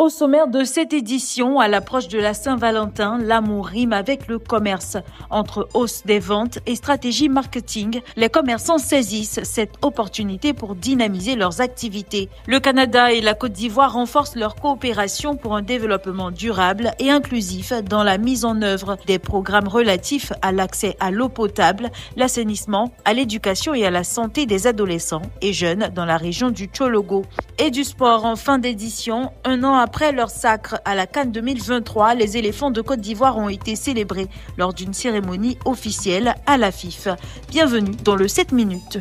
Au sommaire de cette édition, à l'approche de la Saint-Valentin, l'amour rime avec le commerce. Entre hausse des ventes et stratégie marketing, les commerçants saisissent cette opportunité pour dynamiser leurs activités. Le Canada et la Côte d'Ivoire renforcent leur coopération pour un développement durable et inclusif dans la mise en œuvre des programmes relatifs à l'accès à l'eau potable, l'assainissement, à l'éducation et à la santé des adolescents et jeunes dans la région du Tchologo. Et du sport en fin d'édition, un an après leur sacre à la CAN 2023, les éléphants de Côte d'Ivoire ont été célébrés lors d'une cérémonie officielle à la FIF. Bienvenue dans le 7 minutes.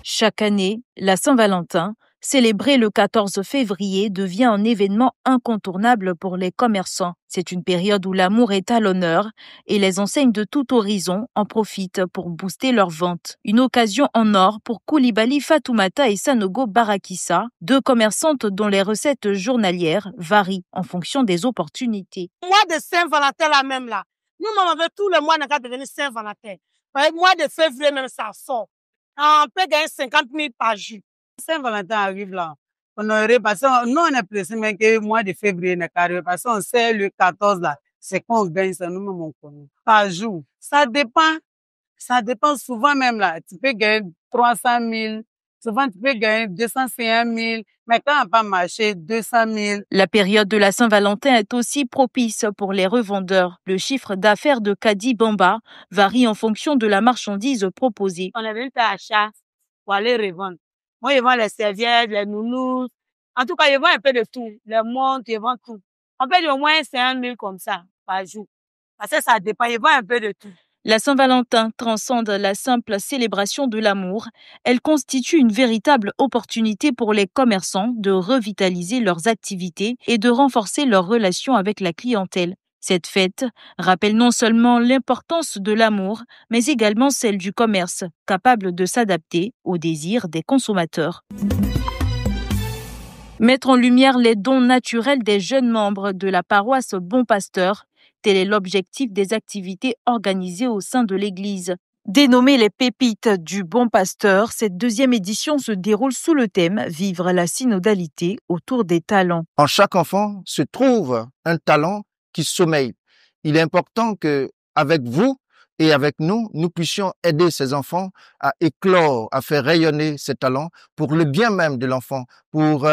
Chaque année, la Saint-Valentin, célébrée le 14 février, devient un événement incontournable pour les commerçants. C'est une période où l'amour est à l'honneur et les enseignes de tout horizon en profitent pour booster leurs ventes. Une occasion en or pour Koulibaly Fatoumata et Sanogo Barakissa, deux commerçantes dont les recettes journalières varient en fonction des opportunités. Le mois de Saint-Valentin là même là, nous on veut tout le mois n'a qu'à devenir Saint-Valentin. Le mois de février même ça sort. On peut gagner 50 000 par jour. Saint-Valentin arrive là. On aurait passé, nous on est pressé, mais que le mois de février n'est qu'arrivé. Parce qu'on sait le 14 là, c'est qu'on gagne ça, nous-mêmes on connaît. Par jour. Ça dépend souvent même là. Tu peux gagner 300 000, souvent tu peux gagner 251 000, mais quand on n'a pas marché, 200 000. La période de la Saint-Valentin est aussi propice pour les revendeurs. Le chiffre d'affaires de Kadi Bamba varie en fonction de la marchandise proposée. On est venu faire achat pour aller revendre. Moi, je vends les serviettes, les nounous. En tout cas, je vends un peu de tout. Les montres, je vends tout. On peut dire au moins 5 000 comme ça par jour. Parce que ça dépend, je vends un peu de tout. La Saint-Valentin transcende la simple célébration de l'amour. Elle constitue une véritable opportunité pour les commerçants de revitaliser leurs activités et de renforcer leurs relations avec la clientèle. Cette fête rappelle non seulement l'importance de l'amour, mais également celle du commerce, capable de s'adapter aux désirs des consommateurs. Mettre en lumière les dons naturels des jeunes membres de la paroisse Bon Pasteur, tel est l'objectif des activités organisées au sein de l'Église. Dénommée les pépites du Bon Pasteur, cette deuxième édition se déroule sous le thème « Vivre la synodalité autour des talents ». En chaque enfant se trouve un talent qui sommeille. Il est important que, avec vous et avec nous, nous puissions aider ces enfants à éclore, à faire rayonner ces talents pour le bien même de l'enfant, pour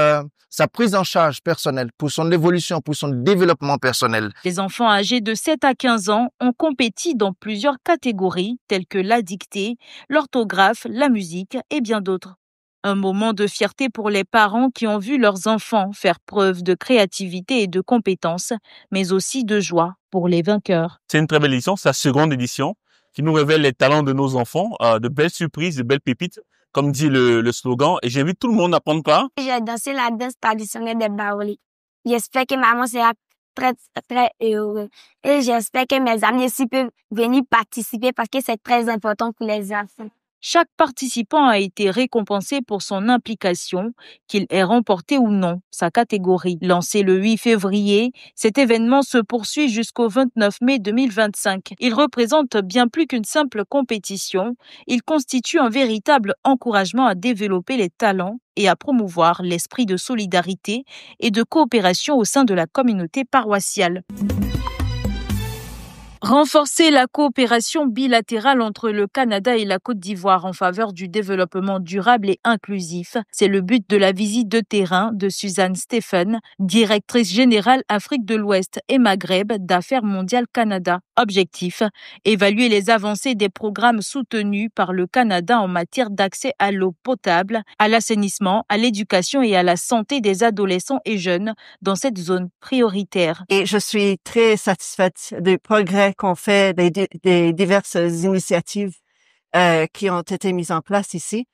sa prise en charge personnelle, pour son évolution, pour son développement personnel. Les enfants âgés de 7 à 15 ans ont compéti dans plusieurs catégories telles que la dictée, l'orthographe, la musique et bien d'autres. Un moment de fierté pour les parents qui ont vu leurs enfants faire preuve de créativité et de compétences, mais aussi de joie pour les vainqueurs. C'est une très belle édition, c'est la seconde édition qui nous révèle les talents de nos enfants, de belles surprises, de belles pépites, comme dit le slogan. Et j'invite tout le monde à prendre part. J'ai dansé la danse traditionnelle des Baouli. J'espère que maman sera très, très heureuse. Et j'espère que mes amis aussi peuvent venir participer parce que c'est très important pour les enfants. Chaque participant a été récompensé pour son implication, qu'il ait remporté ou non sa catégorie. Lancé le 8 février, cet événement se poursuit jusqu'au 29 mai 2025. Il représente bien plus qu'une simple compétition. Il constitue un véritable encouragement à développer les talents et à promouvoir l'esprit de solidarité et de coopération au sein de la communauté paroissiale. Renforcer la coopération bilatérale entre le Canada et la Côte d'Ivoire en faveur du développement durable et inclusif, c'est le but de la visite de terrain de Suzanne Stephen, directrice générale Afrique de l'Ouest et Maghreb d'Affaires mondiales Canada. Objectif, évaluer les avancées des programmes soutenus par le Canada en matière d'accès à l'eau potable, à l'assainissement, à l'éducation et à la santé des adolescents et jeunes dans cette zone prioritaire. Et je suis très satisfaite du progrès qu'on fait, des diverses initiatives qui ont été mises en place ici.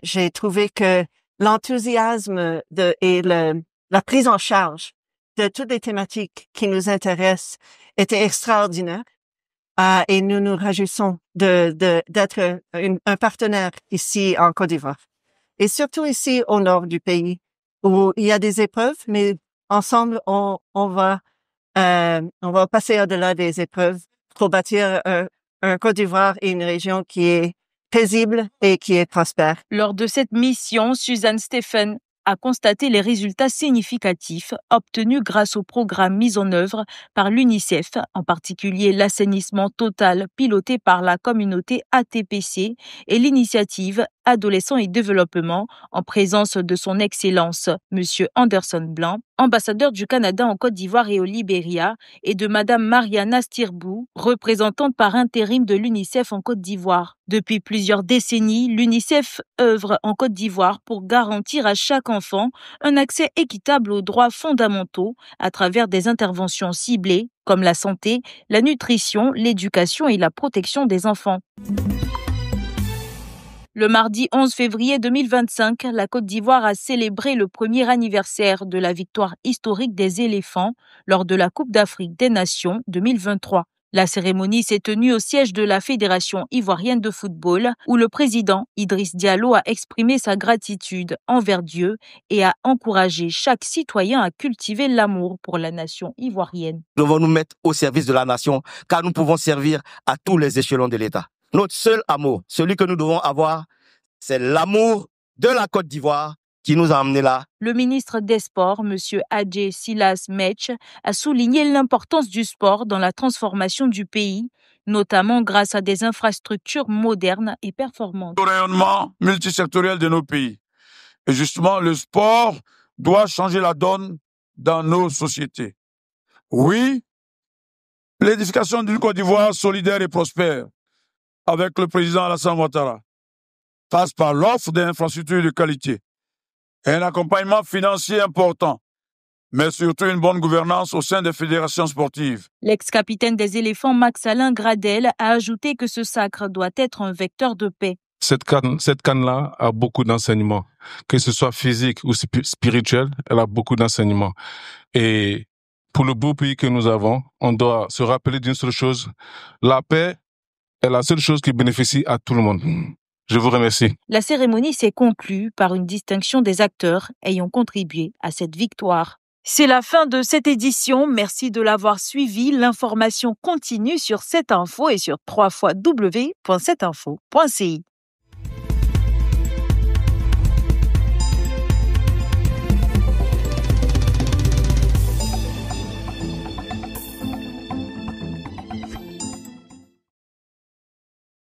J'ai trouvé que l'enthousiasme et la prise en charge de toutes les thématiques qui nous intéressent était extraordinaire. Et nous nous réjouissons d'être un partenaire ici en Côte d'Ivoire. Et surtout ici au nord du pays, où il y a des épreuves, mais ensemble, on va passer au-delà des épreuves pour bâtir un Côte d'Ivoire et une région qui est paisible et qui est prospère. Lors de cette mission, Suzanne Stephen a constaté les résultats significatifs obtenus grâce aux programmes mis en œuvre par l'UNICEF, en particulier l'assainissement total piloté par la communauté ATPC et l'initiative Adolescents et Développement en présence de son Excellence, M. Anderson Blanc, ambassadeur du Canada en Côte d'Ivoire et au Libéria, et de Mme Mariana Stirbou, représentante par intérim de l'UNICEF en Côte d'Ivoire. Depuis plusieurs décennies, l'UNICEF œuvre en Côte d'Ivoire pour garantir à chaque enfant un accès équitable aux droits fondamentaux à travers des interventions ciblées comme la santé, la nutrition, l'éducation et la protection des enfants. Le mardi 11 février 2025, la Côte d'Ivoire a célébré le premier anniversaire de la victoire historique des éléphants lors de la Coupe d'Afrique des Nations 2023. La cérémonie s'est tenue au siège de la Fédération ivoirienne de football, où le président Idriss Diallo a exprimé sa gratitude envers Dieu et a encouragé chaque citoyen à cultiver l'amour pour la nation ivoirienne. Nous devons nous mettre au service de la nation, car nous pouvons servir à tous les échelons de l'État. Notre seul amour, celui que nous devons avoir, c'est l'amour de la Côte d'Ivoire qui nous a amenés là. Le ministre des Sports, M. Adjé Silas Metch, a souligné l'importance du sport dans la transformation du pays, notamment grâce à des infrastructures modernes et performantes. Le rayonnement multisectoriel de nos pays. Et justement, le sport doit changer la donne dans nos sociétés. Oui, l'édification d'une Côte d'Ivoire solidaire et prospère, avec le président Alassane Ouattara, passe par l'offre d'infrastructures de qualité, un accompagnement financier important, mais surtout une bonne gouvernance au sein des fédérations sportives. L'ex-capitaine des éléphants Max-Alain Gradel a ajouté que ce sacre doit être un vecteur de paix. Cette canne-là a beaucoup d'enseignements, que ce soit physique ou spirituel, elle a beaucoup d'enseignements. Et pour le beau pays que nous avons, on doit se rappeler d'une seule chose, la paix est la seule chose qui bénéficie à tout le monde. Je vous remercie. La cérémonie s'est conclue par une distinction des acteurs ayant contribué à cette victoire. C'est la fin de cette édition. Merci de l'avoir suivi. L'information continue sur 7info et sur www.7info.ci.